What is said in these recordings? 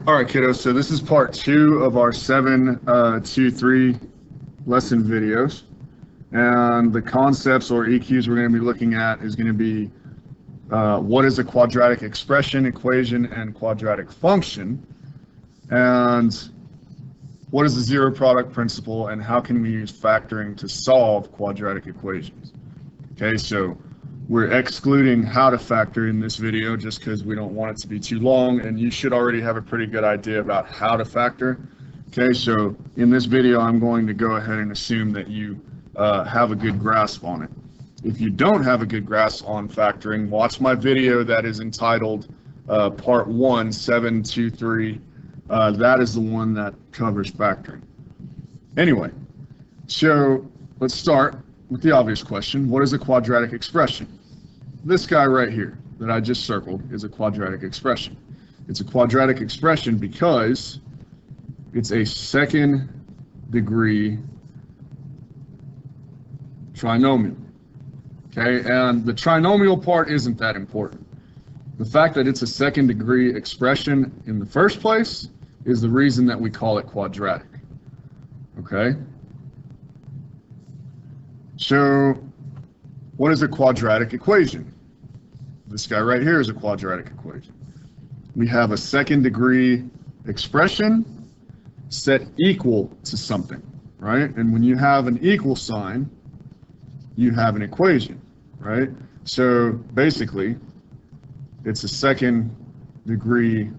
All right, kiddos, so this is part 2 of our 7-2-3 lesson videos. And the concepts or EQs we're going to be looking at is going to be what is a quadratic expression, equation, and quadratic function, and what is the zero product principle, and how can we use factoring to solve quadratic equations. Okay, so we're excluding how to factor in this video just because we don't want it to be too long, and you should already have a pretty good idea about how to factor. Okay, so in this video I'm going to go ahead and assume that you have a good grasp on it. If you don't have a good grasp on factoring, watch my video that is entitled Part 1, 7-2-3. That is the one that covers factoring. Anyway, so let's start with the obvious question. What is a quadratic expression? This guy right here that I just circled is a quadratic expression. It's a quadratic expression because it's a second degree trinomial. Okay, and the trinomial part isn't that important. The fact that it's a second degree expression in the first place is the reason that we call it quadratic. Okay? So, what is a quadratic equation? This guy right here is a quadratic equation. We have a second degree expression set equal to something, right? And when you have an equal sign, you have an equation, right? So basically, it's a second degree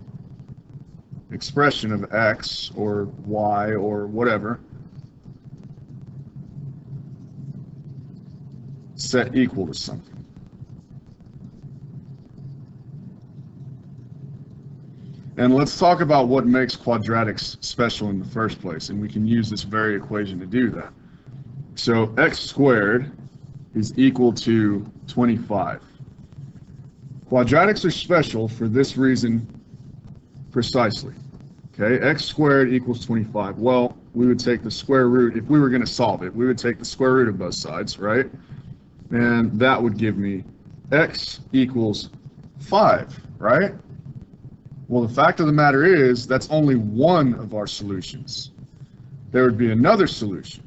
expression of x or y or whatever set equal to something. And let's talk about what makes quadratics special in the first place, and we can use this very equation to do that. So x squared is equal to 25. Quadratics are special for this reason precisely. Okay, x squared equals 25. Well, we would take the square root, if we were going to solve it, we would take the square root of both sides, right? And that would give me x equals 5, right? Well, the fact of the matter is that's only one of our solutions. There would be another solution.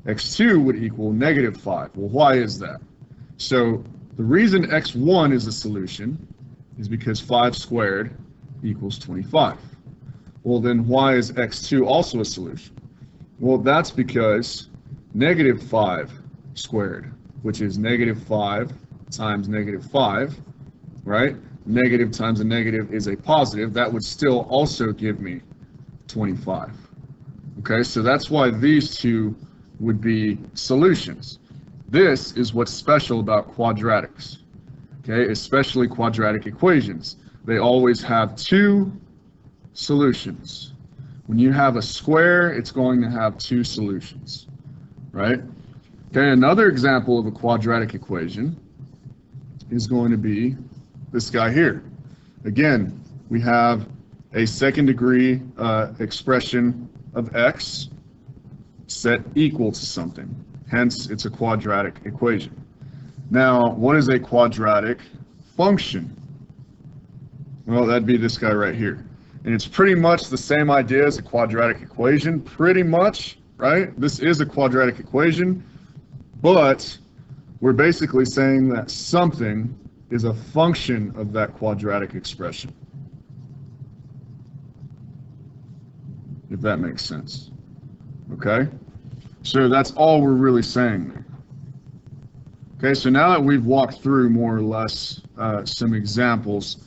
x2 would equal -5. Well, why is that? So the reason x1 is a solution is because 5 squared equals 25. Well, then why is x2 also a solution? Well, that's because -5 squared, which is -5 times -5, right? Negative times a negative is a positive. That would still also give me 25. Okay, so that's why these two would be solutions. This is what's special about quadratics, okay, especially quadratic equations. They always have two solutions. When you have a square, it's going to have two solutions, right? Okay, another example of a quadratic equation is going to be this guy here. Again, we have a second degree expression of x set equal to something. Hence, it's a quadratic equation. Now, what is a quadratic function? Well, that'd be this guy right here. And it's pretty much the same idea as a quadratic equation, pretty much, right? This is a quadratic equation, but we're basically saying that something is a function of that quadratic expression, if that makes sense. Okay, so that's all we're really saying there. Okay, so now that we've walked through more or less some examples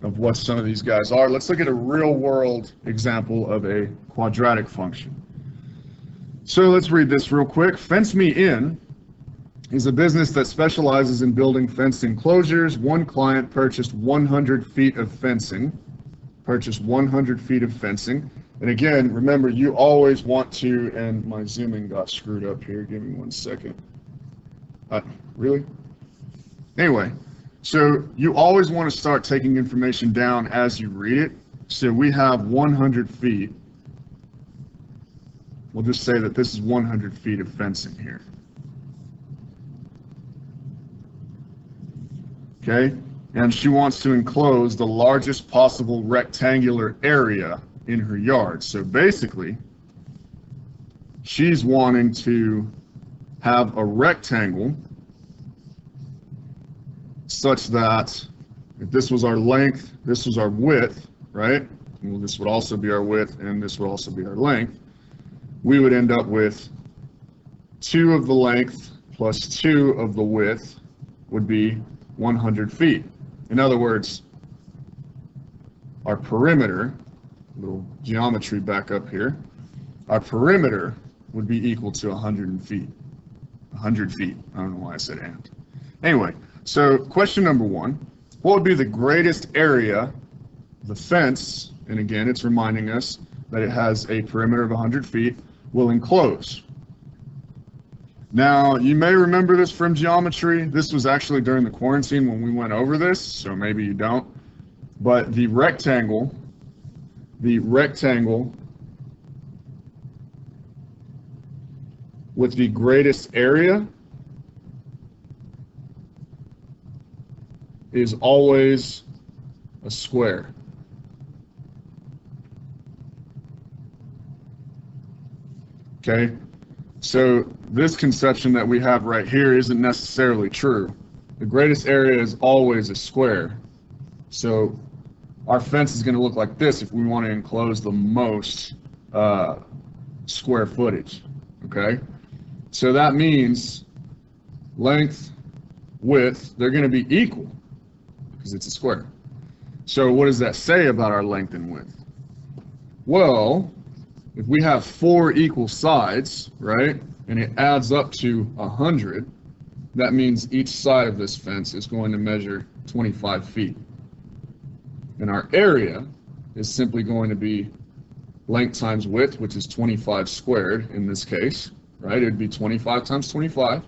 of what some of these guys are, let's look at a real world example of a quadratic function. So let's read this real quick. Fence Me In is a business that specializes in building fenced enclosures. One client purchased 100 feet of fencing. And again, remember, you always want to, and my zooming got screwed up here. Give me 1 second. Really? Anyway, so you always want to start taking information down as you read it. So we have 100 feet. We'll just say that this is 100 feet of fencing here. Okay, and she wants to enclose the largest possible rectangular area in her yard. So basically, she's wanting to have a rectangle such that if this was our length, this was our width, right? Well, this would also be our width, and this would also be our length. We would end up with 2 of the length plus 2 of the width would be 100 feet. In other words, our perimeter, little geometry back up here, our perimeter would be equal to 100 feet. 100 feet. I don't know why I said and. Anyway, so question number 1, what would be the greatest area the fence, and again it's reminding us that it has a perimeter of 100 feet, will enclose? Now, you may remember this from geometry. This was actually during the quarantine when we went over this, so maybe you don't. But the rectangle with the greatest area is always a square. Okay? So this conception that we have right here isn't necessarily true. The greatest area is always a square. So our fence is going to look like this if we want to enclose the most square footage. Okay? So that means length, width, they're going to be equal because it's a square. So what does that say about our length and width? Well, if we have 4 equal sides, right, and it adds up to 100, that means each side of this fence is going to measure 25 feet. And our area is simply going to be length times width, which is 25 squared in this case, right? It would be 25 times 25,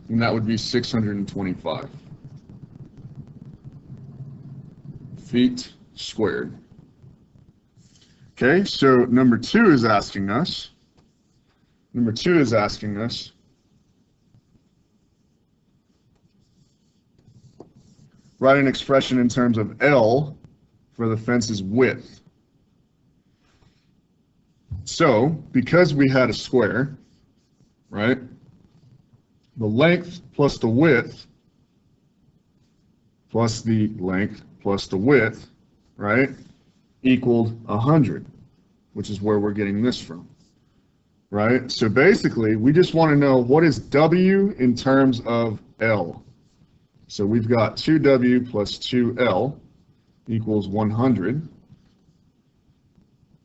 and that would be 625 feet squared. Okay, so number 2 is asking us, write an expression in terms of L for the fence's width. So, because we had a square, right, the length plus the width plus the length plus the width, right, equaled 100, which is where we're getting this from, right? So basically, we just want to know what is W in terms of L. So we've got 2W plus 2L equals 100.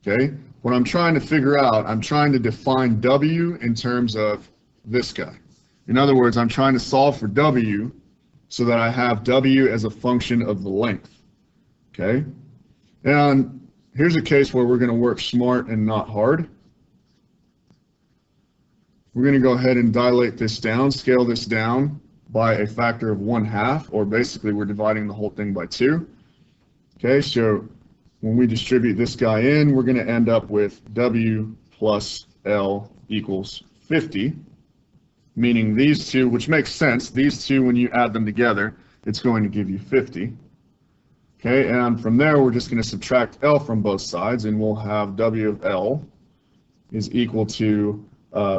Okay, what I'm trying to figure out, I'm trying to define W in terms of this guy. In other words, I'm trying to solve for W so that I have W as a function of the length. Okay, and here's a case where we're going to work smart and not hard. We're going to go ahead and dilate this down, scale this down by a factor of 1/2, or basically we're dividing the whole thing by 2. Okay, so when we distribute this guy in, we're going to end up with W plus L equals 50, meaning these two, which makes sense, these two, when you add them together, it's going to give you 50. Okay, and from there, we're just going to subtract L from both sides, and we'll have W of L is equal to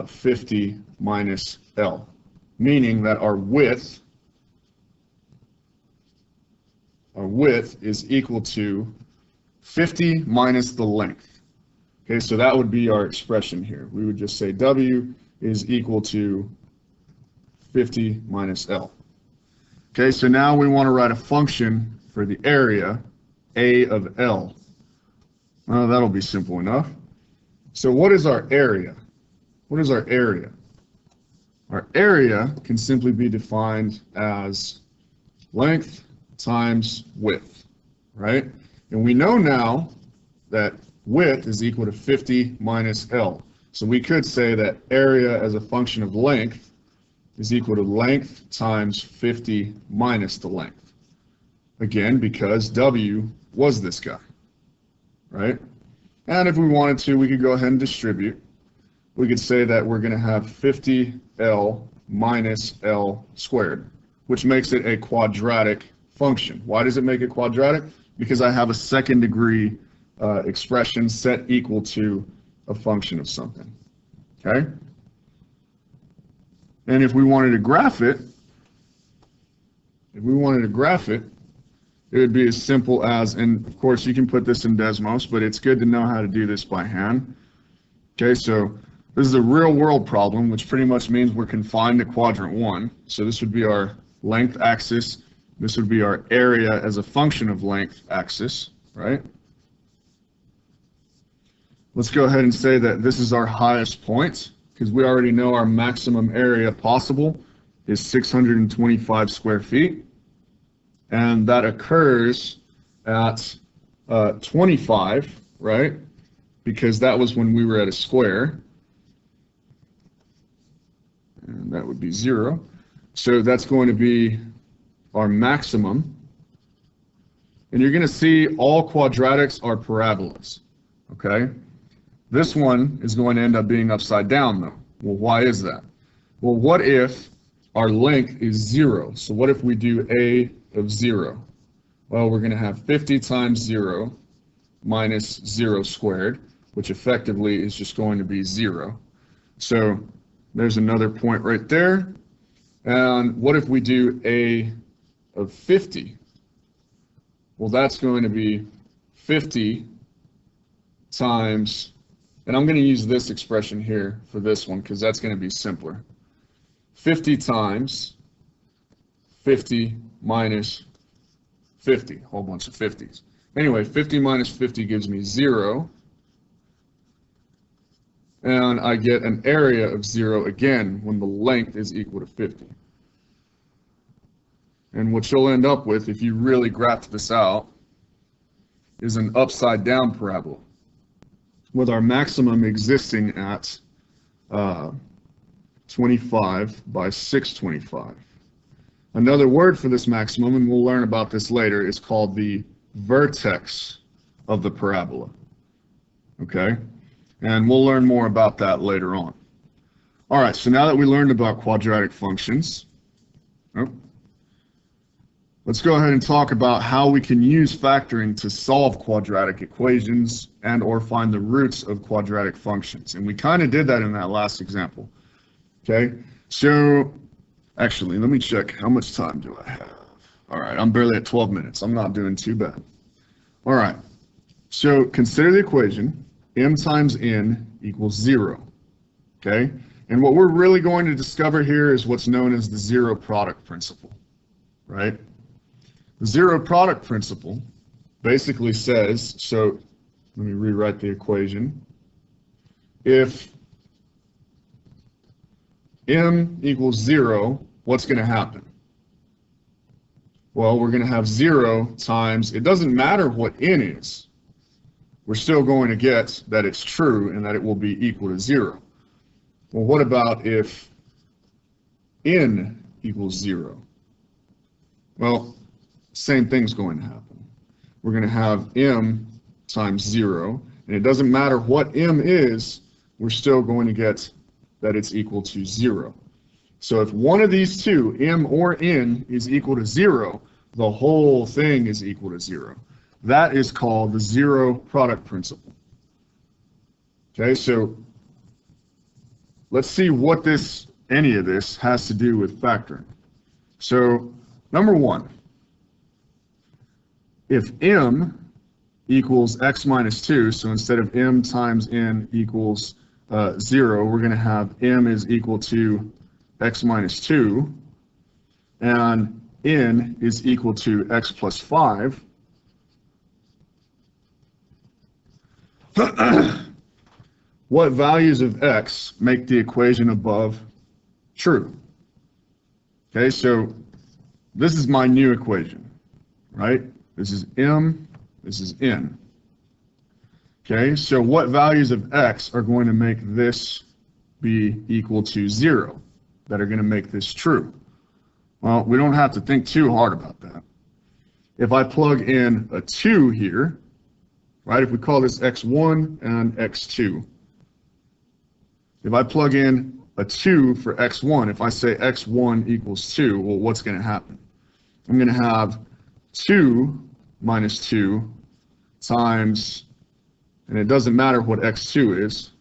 50 minus L, meaning that our width is equal to 50 minus the length. Okay, so that would be our expression here. We would just say W is equal to 50 minus L. Okay, so now we want to write a function for the area, A of L. Well, that'll be simple enough. So what is our area? What is our area? Our area can simply be defined as length times width, right? And we know now that width is equal to 50 minus L. So we could say that area as a function of length is equal to length times 50 minus the length. Again, because W was this guy, right? And if we wanted to, we could go ahead and distribute. We could say that we're going to have 50L minus L squared, which makes it a quadratic function. Why does it make it quadratic? Because I have a second degree expression set equal to a function of something. Okay? And if we wanted to graph it, it would be as simple as, and of course you can put this in Desmos, but it's good to know how to do this by hand. Okay, so this is a real world problem, which pretty much means we're confined to quadrant 1. So this would be our length axis. This would be our area as a function of length axis, right? Let's go ahead and say that this is our highest point, because we already know our maximum area possible is 625 square feet. And that occurs at 25, right? Because that was when we were at a square. And that would be 0. So that's going to be our maximum. And you're going to see all quadratics are parabolas, okay? This one is going to end up being upside down, though. Well, why is that? Well, what if our length is 0? So what if we do a of 0? Well, we're going to have 50 times 0 minus 0 squared, which effectively is just going to be 0. So there's another point right there. And what if we do a of 50? Well, that's going to be 50 times, and I'm going to use this expression here for this one because that's going to be simpler. 50 times 50 minus 50, a whole bunch of 50s. Anyway, 50 minus 50 gives me 0. And I get an area of 0 again when the length is equal to 50. And what you'll end up with, if you really graph this out, is an upside down parabola, with our maximum existing at 25 by 625. Another word for this maximum, and we'll learn about this later, is called the vertex of the parabola. Okay? And we'll learn more about that later on. All right, so now that we learned about quadratic functions, let's go ahead and talk about how we can use factoring to solve quadratic equations and or find the roots of quadratic functions. And we kind of did that in that last example. Okay, so actually, let me check how much time do I have. All right, I'm barely at 12 minutes. I'm not doing too bad. All right, so consider the equation m times n equals 0. Okay, and what we're really going to discover here is what's known as the zero product principle, right? The zero product principle basically says, so let me rewrite the equation. If m equals 0, what's going to happen? Well, we're going to have 0 times, it doesn't matter what n is, we're still going to get that it's true and that it will be equal to 0. Well, what about if n equals 0? Well, same thing's going to happen. We're going to have m times 0, and it doesn't matter what m is, we're still going to get that it's equal to 0. So if one of these two, m or n, is equal to 0, the whole thing is equal to 0. That is called the zero product principle. Okay, so let's see what any of this has to do with factoring. So number one, if m equals x minus 2, so instead of m times n equals 0, we're going to have m is equal to x minus 2, and n is equal to x plus 5. What values of x make the equation above true? Okay, so this is my new equation, right? This is m, this is n. Okay, so what values of x are going to make this be equal to 0, that are going to make this true? Well, we don't have to think too hard about that. If I plug in a 2 here, right, if we call this x1 and x2, if I plug in a 2 for x1, if I say x1 equals 2, well, what's going to happen? I'm going to have 2 minus 2 times, and it doesn't matter what x2 is,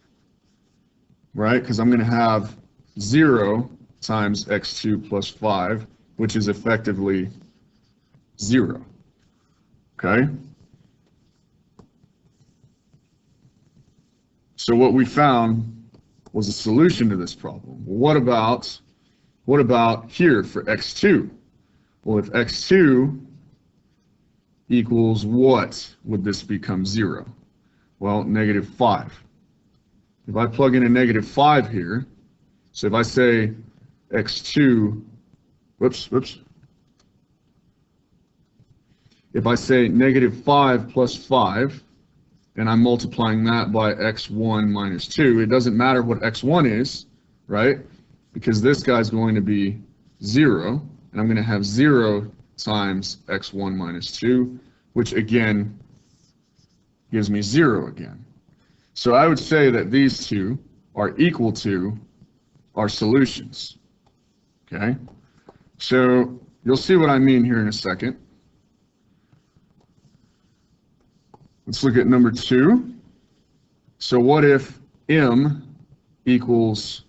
right? Because I'm going to have 0 times x2 plus 5, which is effectively 0. Okay? So what we found was a solution to this problem. What about here for x2? Well, if x2 equals what would this become 0? Well, negative 5. If I plug in a negative 5 here, so if I say x2, if I say negative 5 plus 5, and I'm multiplying that by x1 minus 2, it doesn't matter what x1 is, right? Because this guy's going to be 0, and I'm going to have 0 times x1 minus 2, which again gives me 0 again. So I would say that these two are equal to our solutions. Okay? So you'll see what I mean here in a second. Let's look at number 2. So what if m equals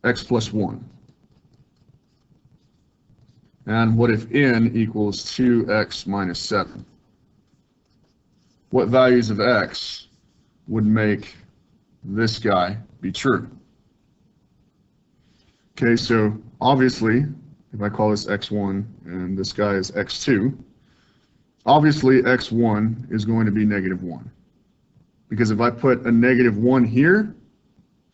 x plus 1? And what if n equals 2x minus 7? What values of x would make this guy be true? Okay, so obviously, if I call this x1 and this guy is x2, obviously x1 is going to be negative 1. Because if I put a negative 1 here,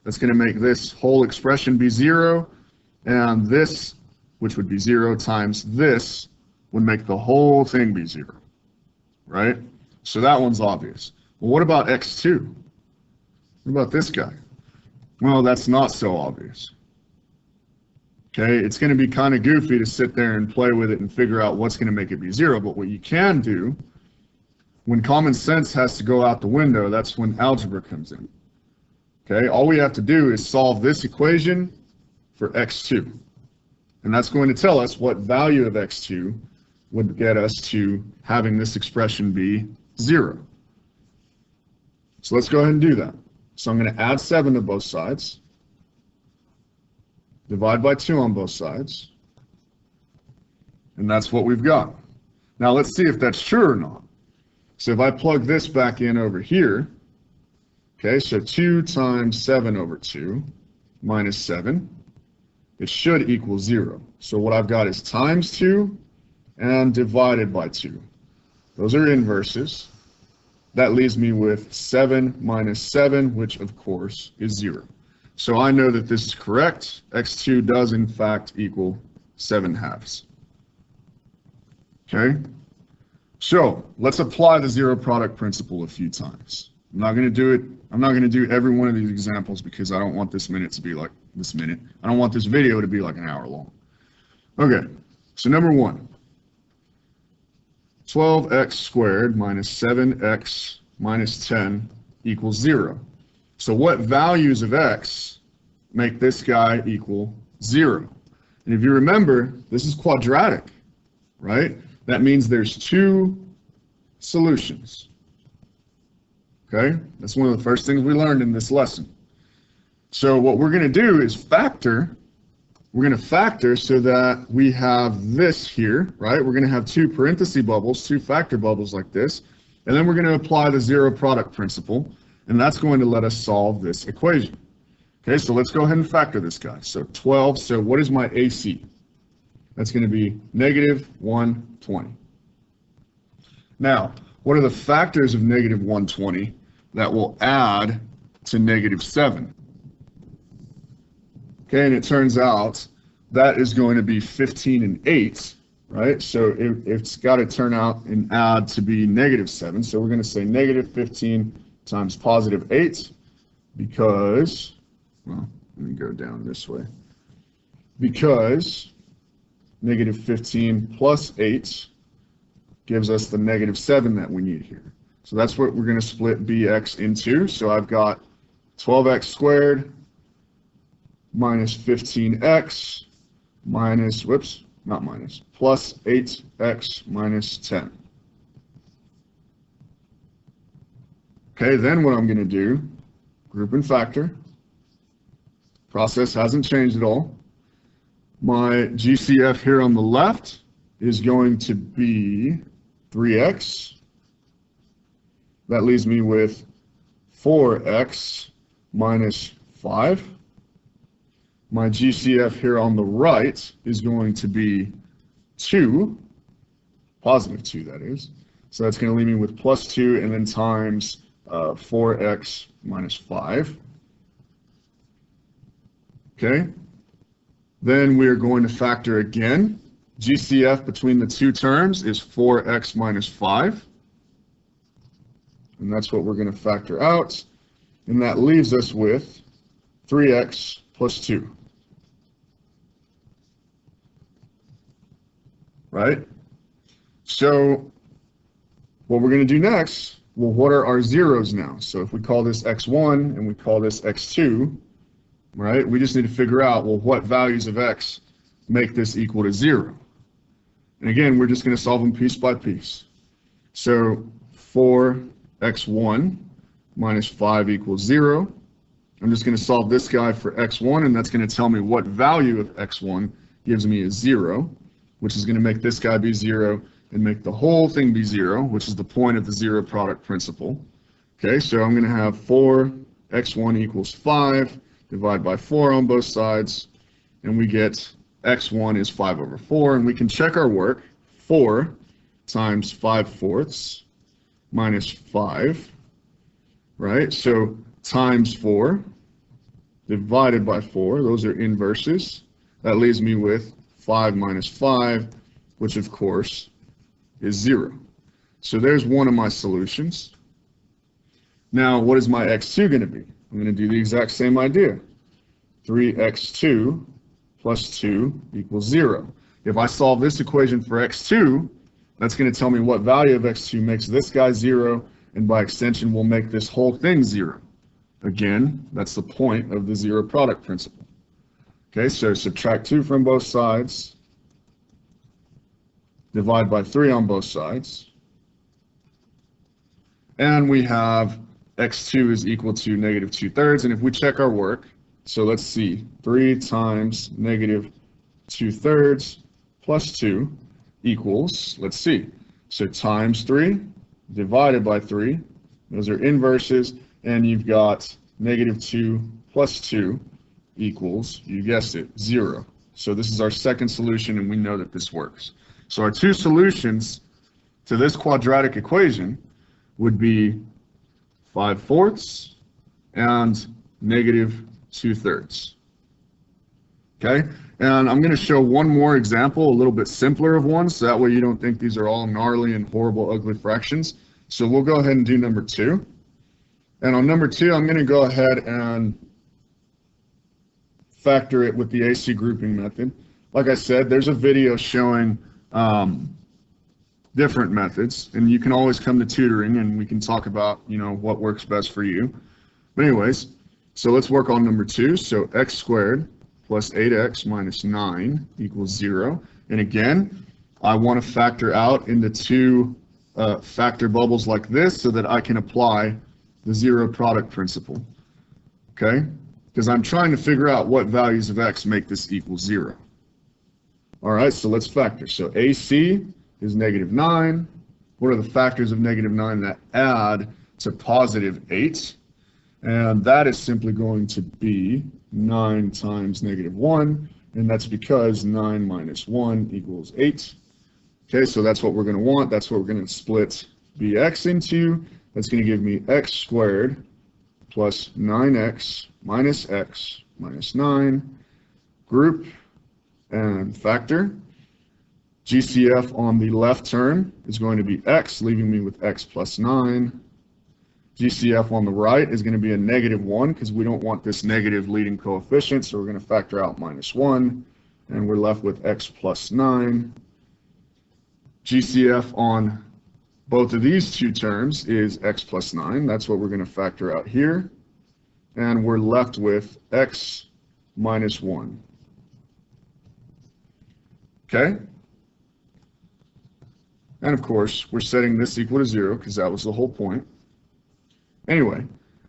that's going to make this whole expression be 0, and this, which would be 0 times this, would make the whole thing be 0, right? So that one's obvious. Well, what about x2? What about this guy? Well, that's not so obvious. Okay, it's going to be kind of goofy to sit there and play with it and figure out what's going to make it be 0, but what you can do, when common sense has to go out the window, that's when algebra comes in. Okay, all we have to do is solve this equation for x2. And that's going to tell us what value of x2 would get us to having this expression be 0. So let's go ahead and do that. So I'm going to add 7 to both sides, divide by 2 on both sides, and that's what we've got. Now let's see if that's true or not. So if I plug this back in over here, okay, so 2 times 7 over 2 minus 7, it should equal 0. So what I've got is times 2 and divided by 2. Those are inverses. That leaves me with 7 minus 7, which of course is 0. So I know that this is correct. x2 does in fact equal 7/2. Okay? So let's apply the zero product principle a few times. I'm not going to do it. I'm not going to do every one of these examples because I don't want this minute to be like this minute. I don't want this video to be like an hour long. Okay, so number 1. 12x squared minus 7x minus 10 equals 0. So what values of x make this guy equal 0? And if you remember, this is quadratic, right? That means there's 2 solutions. Okay? That's one of the first things we learned in this lesson. So what we're going to do is factor. We're going to factor so that we have this here, right? We're going to have 2 parenthesis bubbles, 2 factor bubbles like this. And then we're going to apply the zero product principle. And that's going to let us solve this equation. Okay, so let's go ahead and factor this guy. So 12, so what is my AC? That's going to be negative 120. Now, what are the factors of negative 120 that will add to negative 7? Okay, and it turns out that is going to be 15 and 8, right? So it's got to turn out and add to be negative 7. So we're going to say negative 15 times positive 8 because, well, let me go down this way. Because negative 15 plus 8 gives us the negative 7 that we need here. So that's what we're going to split bx into. So I've got 12x squared minus 15x minus not minus, plus 8x minus 10. Okay, then what I'm going to do, group and factor. Process hasn't changed at all. My GCF here on the left is going to be 3x. That leaves me with 4x minus 5. My GCF here on the right is going to be 2, positive 2 that is. So that's going to leave me with plus 2 and then times 4x minus 5. Okay. Then we are going to factor again. GCF between the two terms is 4x minus 5. And that's what we're going to factor out. And that leaves us with 3x plus 2. Right? So what we're going to do next, well, what are our zeros now? So if we call this x1 and we call this x2, right, we just need to figure out, well, what values of x make this equal to 0? And again, we're just going to solve them piece by piece. So 4x1 minus 5 equals 0. I'm just going to solve this guy for x1, and that's going to tell me what value of x1 gives me a 0, which is going to make this guy be 0 and make the whole thing be 0, which is the point of the zero product principle. Okay, so I'm going to have 4x1 equals 5, divide by 4 on both sides, and we get x1 is 5 over 4, and we can check our work. 4 times 5/4 minus 5, right? So times 4 divided by 4, those are inverses. That leaves me with 5 minus 5, which of course is 0. So there's one of my solutions. Now, what is my x2 going to be? I'm going to do the exact same idea. 3x2 plus 2 equals 0. If I solve this equation for x2, that's going to tell me what value of x2 makes this guy 0, and by extension will make this whole thing 0. Again, that's the point of the zero product principle. Okay, so subtract 2 from both sides, divide by 3 on both sides, and we have x2 is equal to negative 2/3, and if we check our work, so let's see, 3 times negative 2/3 plus 2 equals, let's see, so times 3 divided by 3, those are inverses, and you've got negative 2 plus 2 equals, you guessed it, 0. So this is our second solution, and we know that this works. So our two solutions to this quadratic equation would be 5/4 and negative 2/3. Okay, and I'm going to show one more example, a little bit simpler of one, so that way you don't think these are all gnarly and horrible, ugly fractions. So we'll go ahead and do number 2. And on number 2, I'm going to go ahead and factor it with the AC grouping method. Like I said, there's a video showing different methods, and you can always come to tutoring and we can talk about, you know, what works best for you. But anyways, so let's work on number 2. So x squared plus 8x minus 9 equals 0. And again, I want to factor out into two factor bubbles like this so that I can apply the zero product principle. Okay? Because I'm trying to figure out what values of x make this equal 0. All right, so let's factor. So AC is negative 9. What are the factors of negative 9 that add to positive 8? And that is simply going to be 9 times negative 1, and that's because 9 minus 1 equals 8. Okay, so that's what we're going to want. That's what we're going to split bx into. That's going to give me x squared plus 9x minus 9, group and factor. GCF on the left term is going to be x, leaving me with x plus 9. GCF on the right is going to be a negative 1 because we don't want this negative leading coefficient, so we're going to factor out minus 1, and we're left with x plus 9. GCF on both of these two terms is x plus 9. That's what we're going to factor out here, and we're left with x minus 1. Okay? And of course, we're setting this equal to 0 because that was the whole point. Anyway,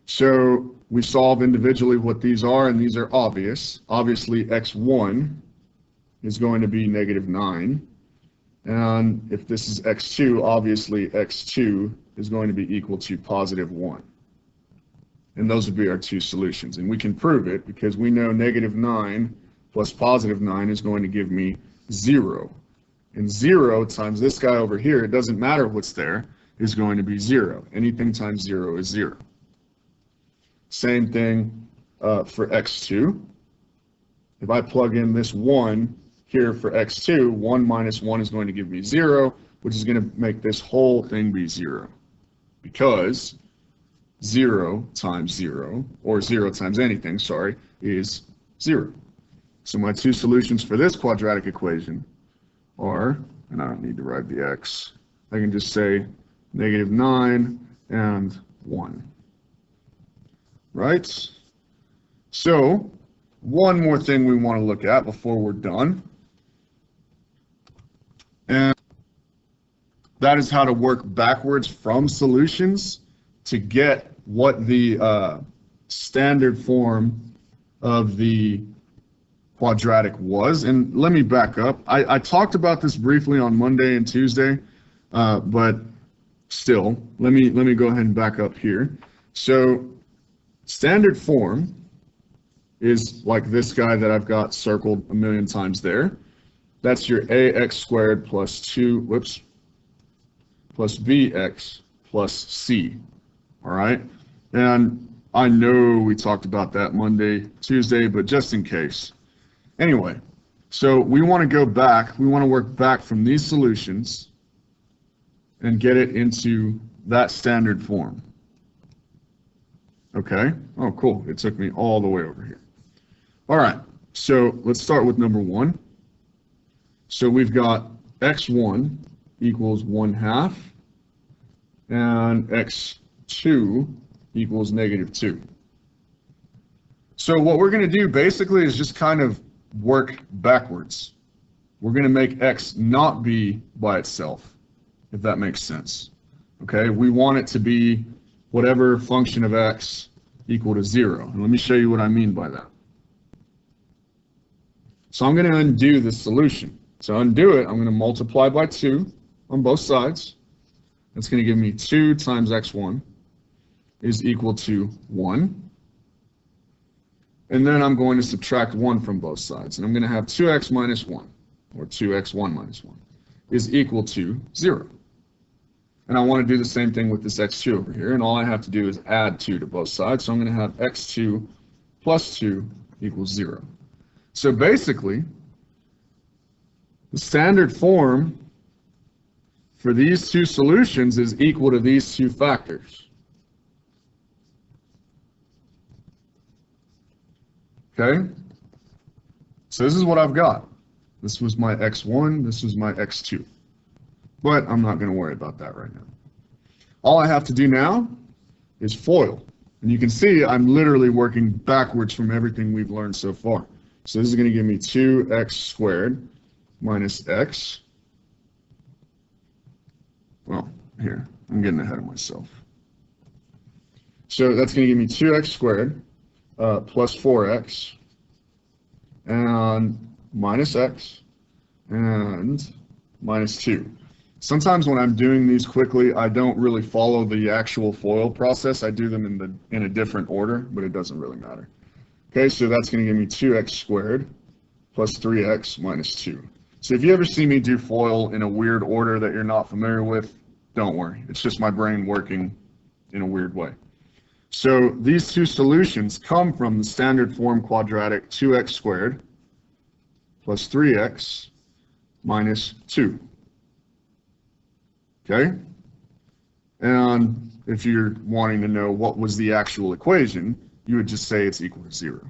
so we solve individually what these are, and these are obvious. Obviously, x1 is going to be -9. And if this is x2, obviously x2 is going to be equal to +1. And those would be our two solutions. And we can prove it because we know -9 plus +9 is going to give me 0. And 0 times this guy over here, it doesn't matter what's there, is going to be 0. Anything times 0 is 0. Same thing for x2. If I plug in this 1 here for x2, 1 minus 1 is going to give me 0, which is going to make this whole thing be 0. Because 0 times 0, or 0 times anything, sorry, is 0. So my two solutions for this quadratic equation are, and I don't need to write the x, I can just say -9 and 1. Right? So, one more thing we want to look at before we're done, and that is how to work backwards from solutions to get what the standard form of the quadratic was. And let me back up. I talked about this briefly on Monday and Tuesday, but still, let me go ahead and back up here. So standard form is like this guy that I've got circled a million times there. That's your ax squared plus plus bx plus c. All right? And I know we talked about that Monday, Tuesday, but just in case. Anyway, so we want to go back. We want to work back from these solutions and get it into that standard form. Okay? Oh, cool. It took me all the way over here. All right. So let's start with number 1. So we've got x1 equals 1/2 and x2 equals -2. So what we're going to do basically is just kind of work backwards. We're going to make x not be by itself, if that makes sense. Okay, we want it to be whatever function of x equal to 0. And let me show you what I mean by that. So I'm going to undo this solution. To undo it, I'm going to multiply by 2 on both sides. That's going to give me 2 times x1 is equal to 1. And then I'm going to subtract 1 from both sides. And I'm going to have 2x minus 1, or 2x1 minus 1, is equal to 0. And I want to do the same thing with this x2 over here. And all I have to do is add 2 to both sides. So I'm going to have x2 plus 2 equals 0. So basically, the standard form for these two solutions is equal to these two factors. Okay? So this is what I've got. This was my x1, this was my x2. But I'm not going to worry about that right now. All I have to do now is FOIL. And you can see I'm literally working backwards from everything we've learned so far. So this is going to give me 2x squared minus x. Well, here, I'm getting ahead of myself. So that's going to give me 2x squared plus 4x and minus x and minus 2. Sometimes when I'm doing these quickly, I don't really follow the actual FOIL process. I do them in a different order, but it doesn't really matter. Okay, so that's going to give me 2x squared plus 3x minus 2. So if you ever see me do FOIL in a weird order that you're not familiar with, don't worry. It's just my brain working in a weird way. So these two solutions come from the standard form quadratic 2x squared plus 3x minus 2. Okay? And if you're wanting to know what was the actual equation, you would just say it's equal to 0.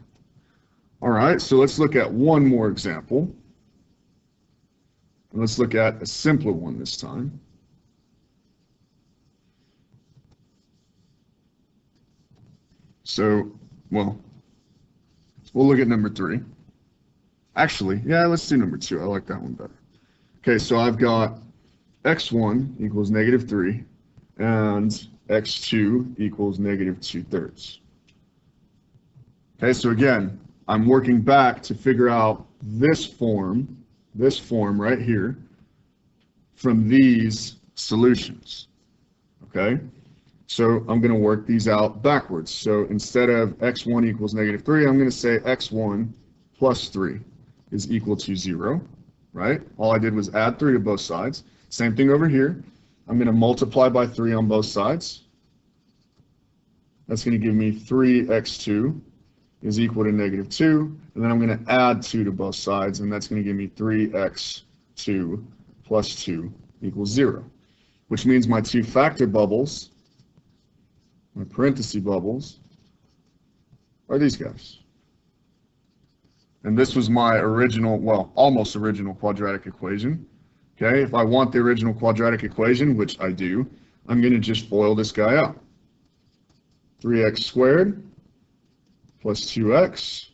All right, so let's look at one more example. And let's look at a simpler one this time. So, well, we'll look at number 3. Actually, yeah, let's do number 2. I like that one better. Okay, so I've got x1 equals -3 and x2 equals -2/3. Okay, so again, I'm working back to figure out this form right here from these solutions. Okay, so I'm going to work these out backwards. So instead of x1 equals -3, I'm going to say x1 plus 3 is equal to 0, right? All I did was add 3 to both sides. Same thing over here. I'm going to multiply by 3 on both sides. That's going to give me 3x2 is equal to -2. And then I'm going to add 2 to both sides, and that's going to give me 3x2 plus 2 equals 0, which means my two factor bubbles, my parenthesis bubbles, are these guys. And this was my original, well, almost original quadratic equation. Okay, if I want the original quadratic equation, which I do, I'm going to just FOIL this guy out. 3x squared plus 2x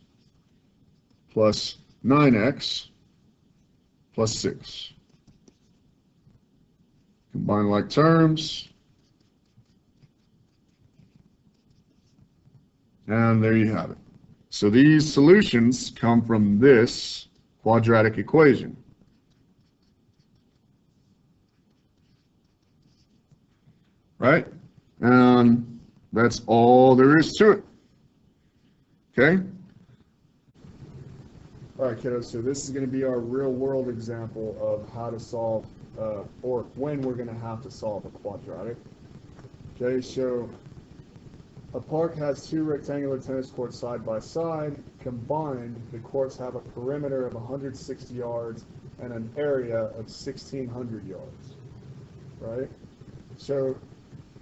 plus 9x plus 6. Combine like terms. And there you have it. So these solutions come from this quadratic equation. Right? And that's all there is to it. Okay? All right, kiddos, so this is going to be our real-world example of how to solve, or when we're going to have to solve a quadratic. Okay, so a park has two rectangular tennis courts side by side. Combined, the courts have a perimeter of 160 yards and an area of 1,600 yards, right? So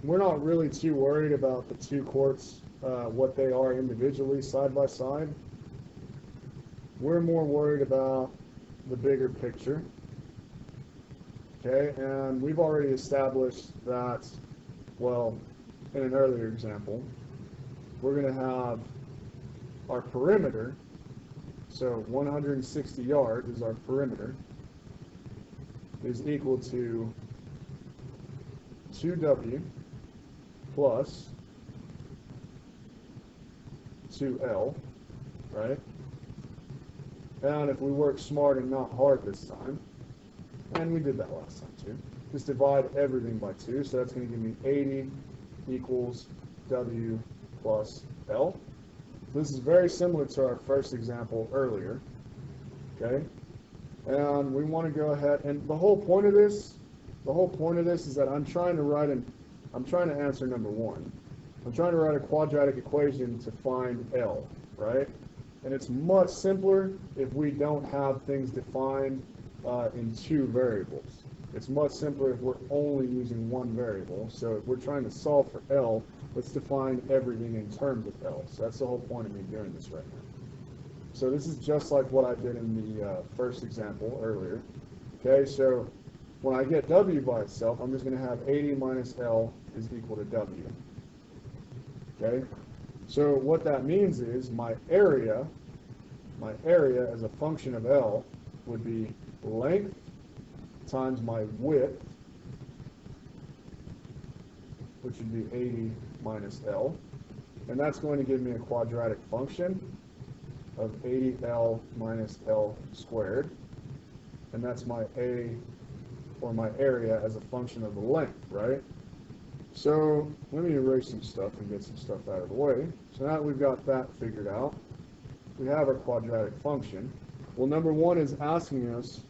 we're not really too worried about the two courts, what they are individually side by side. We're more worried about the bigger picture. Okay, and we've already established that, well, in an earlier example, we're going to have our perimeter, so 160 yards is our perimeter, is equal to 2w plus 2l, right? And if we work smart and not hard this time, and we did that last time too, just divide everything by 2, so that's going to give me 80 equals w plus l. This is very similar to our first example earlier, okay? And we want to go ahead, and the whole point of this is that I'm trying to answer number 1. I'm trying to write a quadratic equation to find L, right? And it's much simpler if we don't have things defined in two variables. It's much simpler if we're only using one variable. So if we're trying to solve for L, let's define everything in terms of L. So that's the whole point of me doing this right now. So this is just like what I did in the first example earlier. Okay, so when I get W by itself, I'm just going to have 80 minus L is equal to W. Okay, so what that means is my area as a function of L would be length times my width, which would be 80 minus L. And that's going to give me a quadratic function of 80L minus L squared. And that's my A, or my area, as a function of the length, right? So let me erase some stuff and get some stuff out of the way. So now that we've got that figured out, we have our quadratic function. Well, number 1 is asking us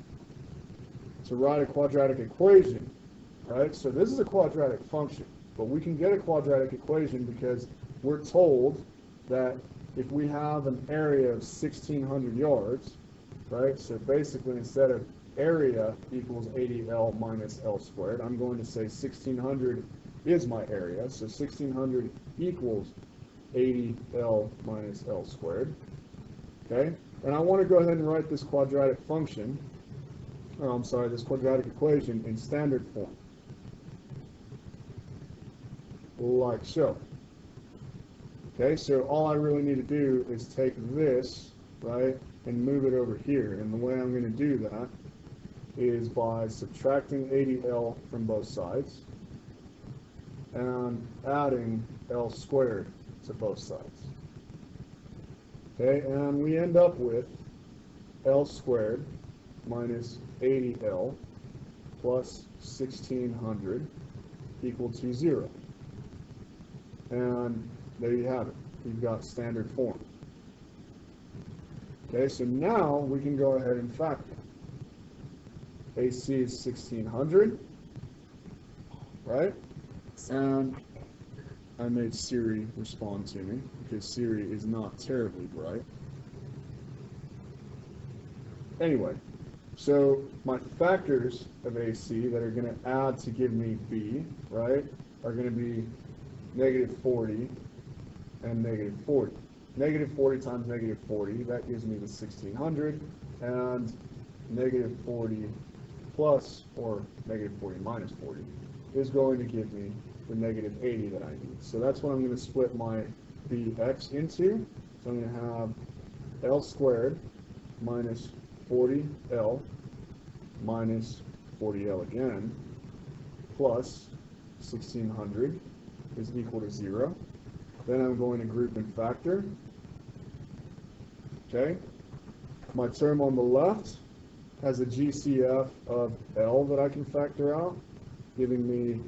to write a quadratic equation, right? So this is a quadratic function, but we can get a quadratic equation because we're told that if we have an area of 1,600 yards, right? So basically, instead of area equals 80L minus L squared, I'm going to say 1,600 is my area, so 1,600 equals 80L minus L squared, okay? And I want to go ahead and write this quadratic function, this quadratic equation in standard form, like so. Okay, so all I really need to do is take this, right, and move it over here. And the way I'm going to do that is by subtracting 80L from both sides and adding L squared to both sides. Okay, and we end up with L squared minus 80L plus 1600 equal to 0. And there you have it. You've got standard form. Okay, so now we can go ahead and factor. AC is 1600, right? And I made Siri respond to me because Siri is not terribly bright. Anyway, so my factors of AC that are going to add to give me B, right, are going to be negative 40 and negative 40. Negative 40 times negative 40, that gives me the 1600, and negative 40 plus, or negative 40 minus 40, is going to give me the negative 80 that I need. So that's what I'm going to split my Bx into. So I'm going to have L squared minus 40L minus 40L again, plus 1600 is equal to 0. Then I'm going to group and factor. Okay, my term on the left has a GCF of L that I can factor out, giving me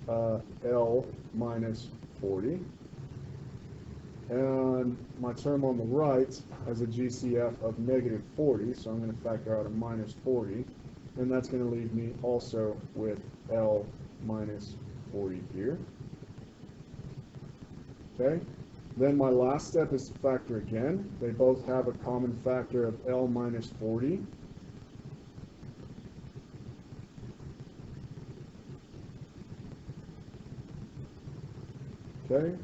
L minus 40. And my term on the right has a GCF of negative 40, so I'm going to factor out a minus 40. And that's going to leave me also with L minus 40 here. Okay. Then my last step is to factor again. They both have a common factor of L minus 40. Okay?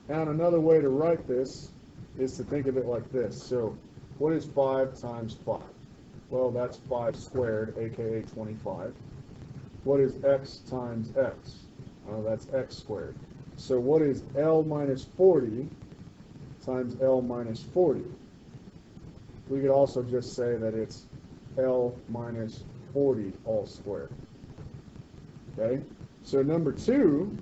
And another way to write this is to think of it like this. So what is 5 times 5? Well, that's 5 squared, aka 25. What is x times x? That's x squared. So what is L minus 40 times L minus 40? We could also just say that it's L minus 40 all squared. Okay? So number 2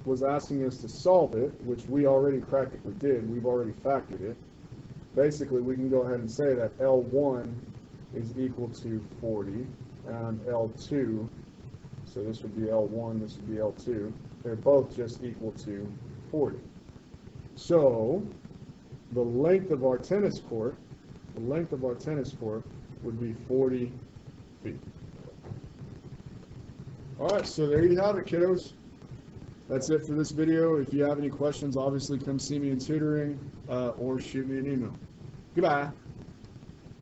was asking us to solve it, which we already practically did. We've already factored it. Basically, we can go ahead and say that L1 is equal to 40, and L2, so this would be L1, this would be L2, they're both just equal to 40. So the length of our tennis court, would be 40 feet. All right, so there you have it, kiddos. That's it for this video. If you have any questions, obviously come see me in tutoring or shoot me an email. Goodbye.